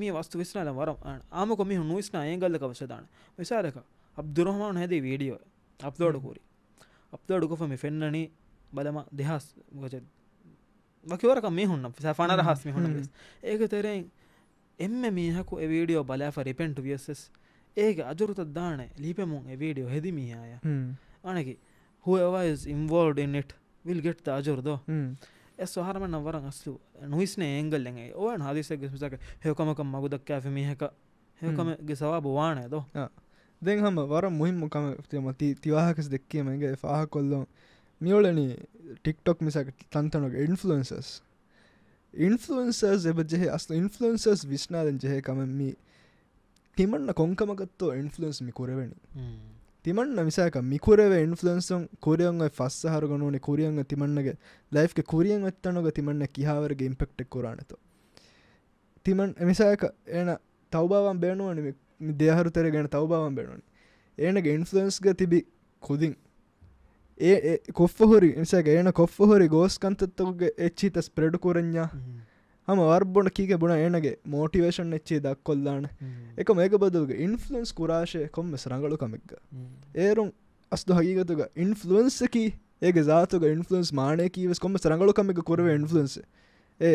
ಮೀ ವಸ್ತು ವಿಸ್ನಾಲ ವರಂ ಆಮಕ ಮೀ ನುಯಿಸ್ನಾ ಏಂಗಲ್ದಕ ವಸದಾಣ ಮಿಸಾಲೆಕ ಅಬ್ದುರ್ರಹಮಾನ್ ಹೆದಿ ವೀಡಿಯೋ ಅಪ್ಲೋಡ್ ಕೂರಿ ಅಪ್ಲೋಡ್ ಕೊಫ ಮೀ ಫೆನ್ನಣಿ ಬಲಮ ದೇಹಾಸ್ ಕೊಚ್ಚೆ ವಕಿ ವರಕ ಮೀ ಹುಣ್ಣ ಫಣರ ಹಾಸ್ ಮೀ ಹುಣ್ಣ ಏಕ ತೆರೆ ಎಮ್ಮೆ ಮೀಹಕು ಎ ವೀಡಿಯೋ ಬಲಾಫ ರಿಪೆಂಟ್ ವಿಯಸ್ಸಸ್ ಏಗೆ ಅಜುರುತದ್ದಾಣೆ ಲೀಪೆಮುಂ ಎ ವೀಡಿಯೋ ಹೆದಿ ಮೀಹಾಯ ಆಣಗಿ whoever is involved in it will get the ಅಜುರ್ದೋ ಎಸ್ ಹಾರಮಣ್ಣ ವರಂ ಅಸ್ಲು ನುಯಿಸ್ನೆ ಎಂಗಲ್ಲೆಂಗೆ ಓಣ ಹಾದಿಸೆಗೆ ಸುಸಕ ಹೇಕಮಕಂ ಮಗುದಕ್ಕ ಕ್ಯಾಫೆ ಮೀಹಕ ಹೇಕಮಗೆ ಸವಾಬು ವಾಣೆದೋ ದೆಂಗ್ ಹಮ ವರ ಮುಹಿಮ್ ಕಮ ತಿಮತಿ ತಿವಾಹಕಸ್ ದೆಕ್ಕೆ ಮಂಗೆ ಫಾಹ ಕೊಲ್ಲೋ ಮಿಯೋಳನಿ ಟಿಕ್ಟಾಕ್ ಮಿಸಾಕ ತಂತನಗ ಇನ್ಫ್ಲುಯೆನ್ಸರ್ಸ್ ಎಬಜೆಹೆ ಅಸ್ಲು ಇನ್ಫ್ಲುಯೆನ್ಸರ್ಸ್ ವಿಸ್ನಾದನ್ ಜೆಹೆ ಕಮ ಮಿ ತಿಮಣ್ಣ ಕೊಂಕಮಗತ್ತೋ ಇನ್ಫ್ಲುಯೆನ್ಸ್ ಮಿ ಕುರೆವೆಣಿ ತಿಮಣ್ಣ ಮಿಸಾಕ ಮಿ ಕುರೆವೆ ಇನ್ಫ್ಲುಯೆನ್ಸಂ ಕುರಿಯಂಗ ಫಸ್ಸ ಹರುಗನೋನೆ ಕುರಿಯಂಗ ತಿಮಣ್ಣಗೆ ಲೈಫ್ಗೆ ಕುರಿಯಂಗ ಎತ್ತನೋಗ ತಿಮಣ್ಣ ಕಿಹಾವರಿಗೆ ಇಂಪ್ಯಾಕ್ಟ್ ಕುರಾಣೆತೋ ತಿಮಣ್ಣ ಮಿಸಾಕ ಏನ ತೌಬಾವಂ ಬೇಣುವಣಿ ಮಿ ದೇಹರು ತೆರೆಗೇಣ ತೌಬಾವಂ ಬೇಣುವಣಿ ಏನಗೆ ಇನ್ಫ್ಲುಯೆನ್ಸ್ಗೆ ತಿಬಿ ಕುದಿಂಗ್ ಕೊಫ್ಫ ಹೊರಿ ಮಿಸಾಕ ಏನ ಕೊಫ್ಫ ಹೊರಿ ಗೋಸ್ ಕಂತತ್ತಗೆ ಎಚ್ಚಿತ ಸ್ಪ್ರೆಡ್ ಕುರಣ್ಯ ಹಮ ವರ್ಬೊಂಡ ಕೀಗೆ ಬುಣ ಏನಗೆ ಮೋಟಿವೇಶನ್ ಎಚ್ಚಿ ದಕ್ಕೊಲ್ಲಾಣ ಏಕ ಮೇಗ ಬದುಗೆ ಇನ್ಫ್ಲುಯೆನ್ಸ್ ಕುರಾಶೆ ಕೊಮ್ಮೆಸ್ ರಂಗಳು ಕಮೆಗ್ಗ ಏರುಂ ಅಸ್ದು ಹಗೀಗತುಗ ಇನ್ಫ್ಲುಯೆನ್ಸ್ ಕಿ ಏಗೆ ಜಾತುಗ ಇನ್ಫ್ಲುಯೆನ್ಸ್ ಮಾಣೆ ಕೀವೆಸ್ ಕೊಮ್ಮೆಸ್ ರಂಗಳು ಕಮೆಗ್ಗ ಕುರವೆ ಇನ್ಫ್ಲುಯೆನ್ಸ್ ಏ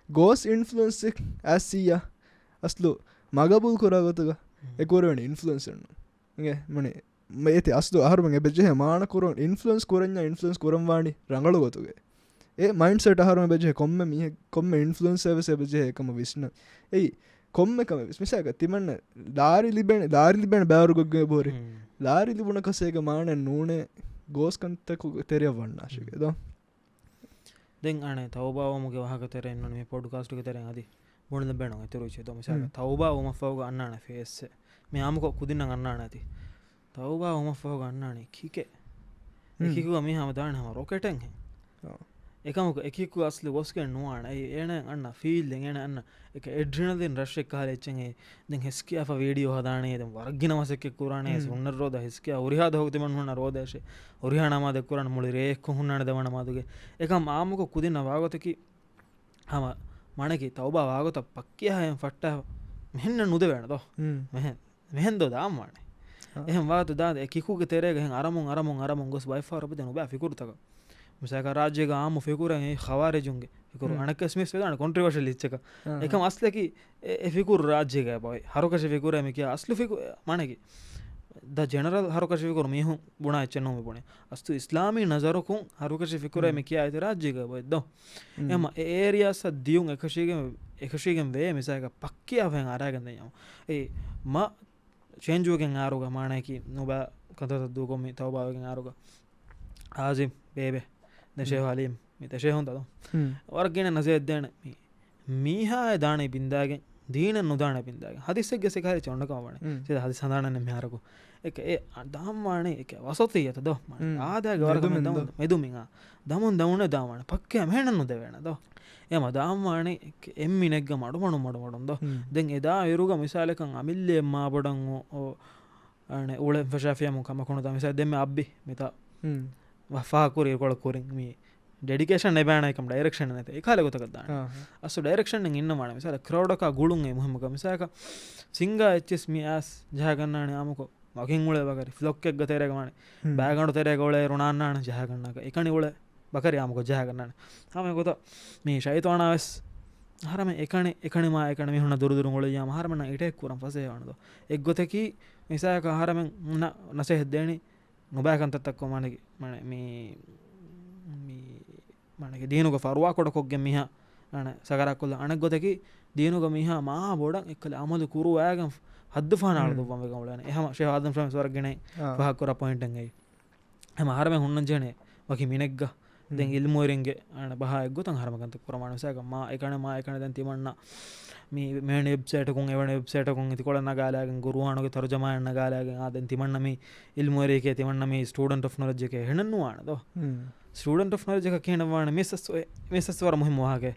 ಗೋಸ್ ಇನ್ಫ್ಲುಯೆನ್ಸ್ ಆಸ್ ಸಿಯ ಅಸ್ಲು ಮಗಬುಲ್ ಕುರಾಗತುಗ ಏ ಕುರವೇಣಿ ಇನ್ಫ್ಲುಯೆನ್ಸ್ ಅನ್ನು ಹಿಂಗೆ ಮಣಿ ಏತಿ ಅಸ್ದು ಆಹಾರ ಮಂಗೆ ಬೆಜ್ಜೆ ಮಾಣ ಕುರ ಇನ್ಫ್ಲುಯೆನ್ಸ್ ಕುರಣ್ಯ ಇನ್ಫ್ಲುಯೆನ್ಸ್ ಕುರಂವಾಣಿ ರಂಗಳು ಗೊತ್ತುಗೆ ಏ ಮೈಂಡ್ ಸೆಟ್ ಆಹಾರ ಬೆಜ್ಜೆ ಕೊಮ್ಮೆ ಮೀ ಕೊಮ್ಮೆ ಇನ್ಫ್ಲುಯೆನ್ಸ್ ಸೇವೆ ಬೆಜ್ಜೆ ಕಮ್ಮ ವಿಸ್ನ ಏಯ್ ಕೊಮ್ಮೆ ಕಮ್ಮೆ ಮಿಸಾಕ ತಿಮಣ್ಣ ದಾರಿ ಲಿಬೇಣ ಬ್ಯಾರು ಗೊಗ್ಗೆ ಬೋರಿ ದಾರಿ ಲಿಬುಣ ಕಸೇಗ ಮಾಣೆ ನೂಣೆ ಗೋಸ್ ಕಂತ ತೆರೆಯ ವಣ್ಣ ಆಶೆಗೆ ಅದೋ ದೆಂಗ್ ಆಣೆ ತೌಬಾವ ಮುಗೆ ವಾಹಕ ತೆರೆ ಇನ್ನೊಂದು ಮೇ ಪಾಡ್ಕಾಸ್ಟ್ಗೆ ತೆರೆ ಅದಿ ಬುಣದ ಬೇಣ ತಿರುಚಿ ದೋ ಮಿಸಾಕ ತೌಬಾ ಉಮಫಾವುಗ ಅಣ್ಣಾಣ ಫೇಸ್ ಮೇ ಆಮುಕ ಕುದಿನಂಗೆ ಅಣ್ಣಾಣತಿ ತೌಬಾ ಉಮಫಾವುಗ ಅಣ್ಣಾಣಿ ಕೀಕೆ ಎಕಿಗೂ ಮೀ ಹಮ ದಾಣ ಹಮ ರೊಕೆಟಂಗೆ එකමක එකෙකු අස්ලි වොස්කෙන් නුවාන ඒන අන්න ෆීල්ඩෙන් එන අන්න එක එඩ්‍රිනලින් රෂ් එක කාලේ එච්චෙන් දැන් හෙස්කියා ෆ වීඩියෝ හදානේ දැන් වරගින වසෙක් කුරානේ උන්නර රෝද හෙස්කියා උරිහාද හොගති මන් හොන රෝදේෂේ උරිහානා මාද කුරාන මුලි රේක් හොන්නාන දවන මාදුගේ එකම ආමුක කුදින වාගතකි හම මණකි තවබා වාගත පක්කියා හයන් ෆට්ටා මෙහෙන්න නුද වෙනදෝ මෙහෙන් දෝ දාම්මානේ එහෙන් වාතු දාද එකිකුගේ තෙරේග හෙන් අරමුන් ගොස් වයිෆා රබ දෙන ඔබ ෆිකුරුතක ಮಿಸಾಕ ರಾಜ್ಯಗ ಆಮು ಫಿಕೂರ ಖವಾರಿಜುಂಗೆ ಫಿಕೂರು ಅಣಕ ಸ್ಮಿಸ್ ವೆದಾಣ ಕಾಂಟ್ರವರ್ಷಿಯಲ್ ಇಚ್ಚಕ ಏಕಮ ಅಸ್ಲಕಿ ಎ ಫಿಕೂರು ರಾಜ್ಯಗ ಬಾಯ್ ಹರಕಶ ಫಿಕೂರ ಮಿಕಿ ಅಸ್ಲು ಫಿಕು ಮಣಗಿ ದ ಜನರಲ್ ಹರಕಶ ಫಿಕೂರು ಮೀಹು ಬುಣ ಎಚ್ಚನೋ ಮಿ ಬುಣೆ ಅಸ್ತು ಇಸ್ಲಾಮಿ ನಜರಕು ಹರಕಶ ಫಿಕೂರ ಮಿಕಿ ಆಯ್ತು ರಾಜ್ಯಗ ಬಾಯ್ ದೋ ಎಮ ಏರಿಯಾ ಸ ದಿಯುಂ ಎಕಶಿಗೆ ವೇ ಮಿಸಾಕ ಪಕ್ಕಿ ಅವೆಂ ಆರಾಗಂದೆ ಯಮ ಏ ಮ ಚೇಂಜುಗೆ ಆರುಗ ಮಾಣಕಿ ನುಬ ಕದದ ದುಗೊಮ್ಮಿ ತೌಬಾಗೆ ಆರುಗ ಆಜಿಮ್ ಬೇಬೆ ನಶೆ ಹಾಲಿಮ್ ಮಿ ತಶೆ ಹೊಂದದು ಹೊರಗಿನ ನಸೆ ಇದ್ದೇನೆ මීහාය දානේ බින්දාගෙන් දීන නුදාන බින්දාගෙන් හදිස්සෙක්ගේ සෙකාරි චොන්නකවවනේ සිත හදිස් හදානන්නේ මෙහරකෝ එක ඒ දාම්මානේ එක වසතියත දෝ ආදාගේ වරගම මෙදුමින් දමුන් දමුණ දාමන පක්කය මෙහෙනන්නු දෙවෙන දෝ එම දාම්මානේ එම්මිනෙක්ග මඩුමඩුමඩුමඩුන්ද දෙන් එදා යුරුග මිසාලකන් අමිල්ලේ මාබොඩන් උල ෆශාෆියමු කමකුණු මිස දෙම අබ්බි මෙත වෆාකුරී කොළකුරින් මේ ඩෙඩිකේෂන් එබෑනකම් ඩයිරක්ෂන් නැත ඒකාලගොතකක්දාන්න අසු ඩයිරක්ෂන් ඉන්නවාන මිසල ක්‍රවඩක ගුළුන්ගේ මුහමක මිසාක සිංග එච්චස් මේ ඇස් ජහගන්නාන ආමක මකින් උල බකරි ෆ්ලොක්කෙක් තේරගමන බෑගණු තෙරේගොල රුණාන්නාන ජහගන්නක එකනි උල බකර ආමක ජහගන්නන හම ගොත මේ ශෛතවානාවස් හරම එකන මායකන මිහුණ දුරදුරු ගොල යාම හරමන ඉටෙක් කුරම් පසේවනද එක් ගොතකි මිසාක හරමෙන් නසේ හෙද්දේනි නොබෑකන්තත්තක්කො මනකි මේ මනක දියනුක ෆරවා කොටකොක්ගෙ මිහ අන සකරක්කොල්ල අනෙක් ගොතකි දියනුක මිහ මා බොඩන් එක්කල අමද කුරු ෑගම් හද්ද ෆානාලු වමගමලන එහම ශවාදම් ්‍රම වර්ගෙන පහක්කොර පොයින්ටන්ගයි හම හරම හුන්නන් ජනේ වකි මිනෙක්ග දැන් ඉල්මෝරෙන්ගේ අන බහයක් ගොතන් හරමගන්ත කරමානසයක මා එකන මා එකන දැන් තිමන්න මේ වෙබ්සයිටකුන් එවන වෙබ්සයිටකුන් ඉති කොළන්න ගාලයගෙන් ගුරුවානුගේ තර්ජමායන්න ගාලයගෙන් ආදැන් තිමන්න මේ ඉල්මෝරේකේ තිමන්න මේ ස්ටඩන්ට් ඔෆ් නොලජ් එක හෙනන්නවානද ස්ටඩන්ට් ඔෆ් නොලජ් එක කියනවාන මෙසස්වර මුහිමවාගේ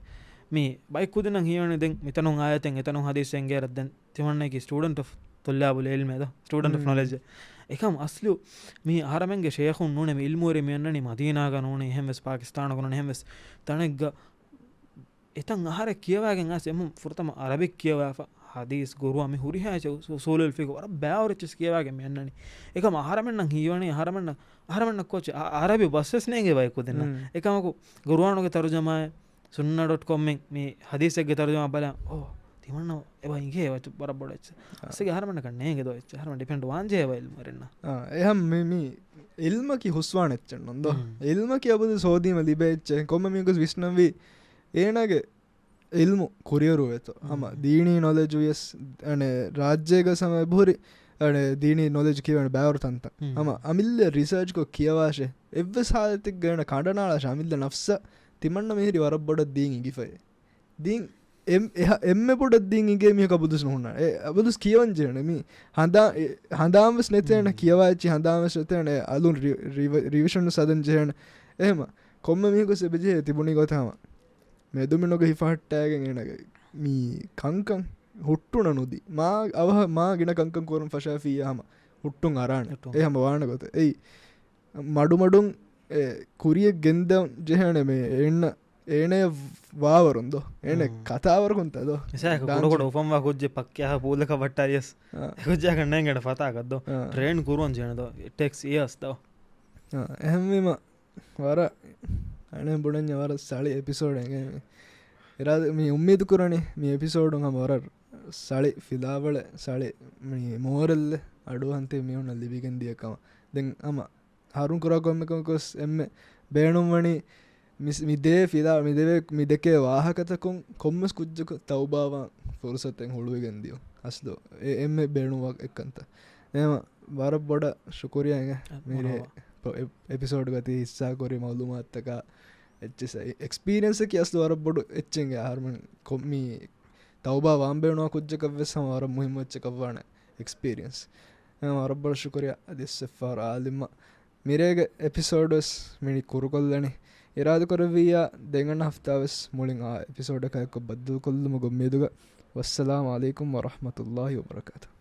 මේ බයිකුදන හිවන දෙන් මෙතනු ආයතෙන් එතනු හදිසෙන්ගේ රද්දැන් තිමන්න එක ස්ටඩන්ට් ඔෆ් තුල්ලාබුල එල්මේද ස්ටඩන්ට් ඔෆ් නොලජ් එකම අස්ලු මේ ආරමෙන්ගේ ශේඛුන් නුනේ මේ ඉල්මෝරේ මෙන්නනි මදීනාග නුනේ එහෙමස් පාකිස්තාන ගුණ එහෙමස් තනෙග්ග එතන් ආහාර කියවාගෙන් ආස එමු ෆුර්තම අරබික් කියවා හදීස් ගුරුවා මේ හුරිහාච සෝලල් ෆික වර බෑවරචස් කියවාගෙන් මෙන්නනි එකම ආහාරමෙන් නම් හියවනේ ආහාරමෙන් කොච් අරබි බස්සස් නේගේ වයිකු දෙන්න එකමකු ගුරුවානුගේ තර්ජමාය sunna.com මේ හදීසෙක්ගේ තර්ජමා බලන් ඕ තිමන්න එවයිගේ වට බරබොඩච්ච අසගේ හරමන්න කන්නේගේ දොච්ච හරම ඩිපෙන්ඩ් වාන්ජේ වයිල් මරන්න එහම් මේ ඉල්මකි හුස්වාන එච්චන් නොද ඉල්මකි අබද සෝදීම ලිබේච්ච කොම මියකුස් විශ්නවී ඒනගේ ඉල්මු කුරියරු වෙත හම දීනී නොලජුයස් අන රාජ්‍යයක සම බොරි දීනී නොලජ් කියවන බෑවරතන්ත හම අමිල්ල රිසර්ජ්කො කියවාශය එව සාතික් ගන කඩනාලාශ අමිල්ල නෆ්ස තිමන්න මෙහිරි වරබ්බොඩ දීන් ඉගිෆය දීන් එම පොඩ දින්ගේ මිය කබුදුස් නොහන්න අබදුස් කියවන්ජනම හඳාමස් නැතන කියවාච්චි හඳාමස් නතන අලුන් රිවිෂණ සදංජයන එහෙම කොම්ම මියකු සෙබජය තිබුණි ගොතම මෙදුම නොක හිෆහට්ටෑගෙන් එනක මී කංකන් හුට්ටුන නොදී මා අවහ මා ගෙන කංකන් කොරම් ෆශාෆී හම හුට්ටුන් අරාන එහම වාන ගොත එයි මඩුමඩුන් කුරිය ගෙන්ද ජහන මේ එන්න ඒනය වාවරුන්ද එන කතාවරකුන්තද කොට උපම්වා කුද්ජ පක්්‍යහ පූලක වට්ටරියස් හුජ්ජා කන්නෑ ගට පතාකක්ද ට්‍රේන් කුරුවන් ජනද ටෙක්ස් ඒස්තව එහෙමම වර අන බුඩන් වර සලි එපිසෝඩ් එරාද මේ උම්මේතු කරනේ මේ එපිසෝඩුන් හම වර සලි ෆිදාවල සලි මෝරල්ල අඩුවන්තේ මියුන ලිවිගෙන් දියකම දෙන් අම හරුන් කරකොම්මකොස් එම බේනුම් වනි මිදේ ෆිදා මිදකේ වාහකතකුන් කොම්මස් කුද්ජක තවබාවන් ෆොරසතෙන් හොළුවගෙන්දියෝ අස්දෝ එම බේනුවක් එක්කන්ත එම වර බොඩ ශුකුරියග මේ එපිසෝඩ් ගති ඉස්සා කොරි මවුලුමත්තක එච්චසයි එක්ස්පීරන්සක අස්ද වර බොඩු එච්චෙන්ගේ හර්මන් කොම්මී තවබා වාම්බේනුව කුද්ජකව සමවර මුහිමච්චකවවාන එක්ස්පීරියන්ස් වරබොඩ ශුකුරිය අදිස්සෙෆාර ආලිම්ම මිරේග එපිසෝඩස් මිනි කුරුකොල්ලනේ ඉරාද කොරවීය දෙගන්න හෆ්තාවස් මුලින් එපිසෝඩ් එකක බද්දු කොල්ලම ගොම්මේදුග වස්සලාමු අලයිකුම් වරහ්මතුල්ලාහි වබරකාතුහු